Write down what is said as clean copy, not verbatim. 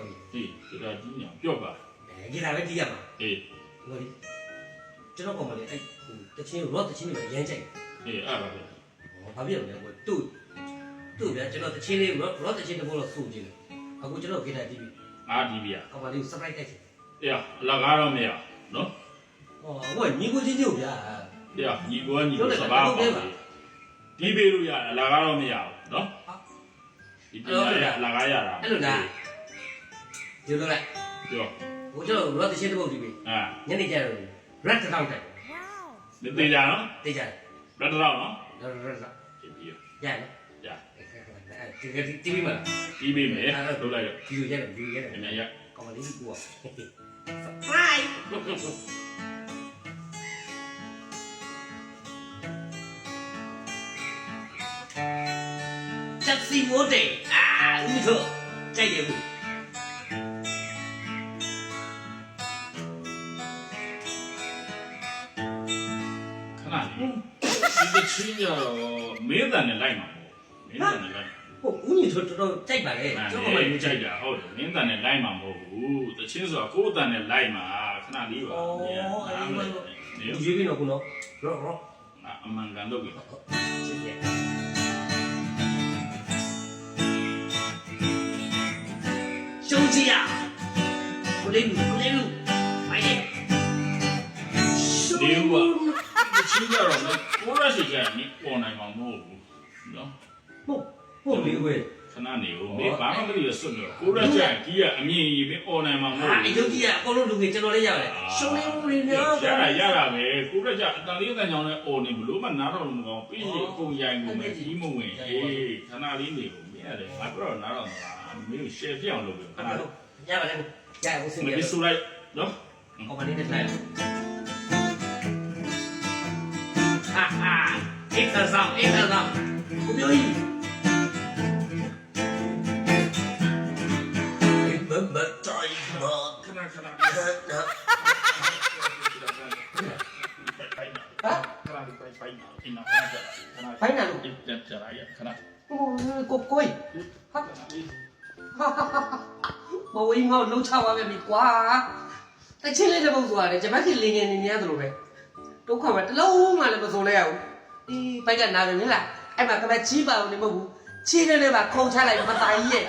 ဒီကကြီးညာပြော့ပါ ဒီလာပဲတီးရမှာ အေး ဟိုဒီကျွန်တော်ကောင်မလေးအဲ့တချင်း rock တချင်းတွေရမ်းကြိုက် အေးအဲ့ပါပဲ ဘာဖြစ်လဲကိုတူဗျာကျွန်တော်တချင်းလေး rock တချင်းတဘောလို့စုကြည့်တယ်အခုကျွန်တော်ဂီတာတီးပြီ ငါဒီပြီอ่ะ ကောင်မလေး surprise တိုက်ချင် အေးအလကားတော့မရနော် ဟိုညီကိုချင်းချင်းဗျာ အေးညီကိုညီကိုစပါးပါဒီပေးလို့ရအလကားတော့မရဘူးနော်ဒီပြရအလကားရတာ အဲ့လိုလားဒီလိုလိုက် ပြော ဟိုကျွန်တော် rock တချင်းတဘောတီးပြီ အာ ညနေကျတော့ red တောက်တယ် ဒီတေးကြနော် တေးကြတယ် ရတတော့နော် red ဒီပြီ ရနော် ရ တီးပြီမလား ဒီပေးမယ်လုပ်လိုက် ဒီလိုရတယ်ဒီလိုရတယ် အမြရ ကောင်မလေးက surprise ချက်စီမိုးတဲ့ဦးတို့ကြိုက်တယ်ဘူး ခဏဒီချင်းရမင်းတန်နဲ့လိုက်မှာမင်းတန်နဲ့လိုက် ဟုတ်ဦးညီတို့တော်ကြိုက်ပါလေ ကျွန်တော်လည်းကြိုက်တာဟုတ်တယ်မင်းတန်နဲ့လိုက်မှာမဟုတ်ဘူးတချင်းဆိုတာကိုယ်တန်နဲ့လိုက်မှာခဏလေးပါနေ ရွေးပြီးတော့ခုနော်ရော အမှန်ကန်တော့ပြီ ချစ်တယ်ရှုံးကြည့်ရကိုလေးမိုင်လေ ဒီဦးကတချင်းရတော့ကိုရရှိကြနေပေါ်နိုင်မှာမဟုတ်ဘူးနော် ဟုတ်လေဝဲ ခဏနေဦးမင်းဘာမှမသိရစွတ်တော့ကိုရရှိကြီးကအမြင်ကြီးပဲပေါ်နိုင်မှာမဟုတ်ဘူး အယုတ်ကြီးကအကုန်လုံးလူကြီးကျွန်တော်လည်းရတယ်ရှုံးနေဦးနေနော် ရတာပဲကိုရရှိအတန်လေးအတန်ကြောင်နဲ့အော်နေဘလို့မှနားတော့မကောင်းပြီးရင်အကုန်ရိုင်ကုန်မယ်ကြီးမဝင်အေးခဏလေးနေဦးမင်းရတယ်ငါပြောတော့နားတော့မင်းရှယ်ပြအောင်လုပ်ပြီခဏလေး ရပါလေရအောင်စင် မ ရ င်းဆိုလိုက်နော် ကောင်မလေးနဲ့ထိုင်ဟာအိတ်ကစားကိုမျိုးကြီးဘဘတိုင်းမ ခဏ ဟာ ခဏလေးဖိုင်နာအင်းနာခဏ ဖိုင်နာလို့ တက်ကြရခဏ ကိုကိုဟာဘဝင်းငေါလုံးချပါပဲမိကွာတချင်းလေးတစ်ပုတ်သွားတယ်ဂျမက်ကြီးလင်းငယ်နေနေရတယ်လို့ပဲဒုက္ခပဲတလုံးမှလည်းမစုံလဲရဘူးဒီဘိုက်ကနာတယ်မင်းလားအဲ့မှာကမချီးပါဦးနေမဟုတ်ဘူးချီးနေနေပါခုံချလိုက်မတိုင်ရဲ့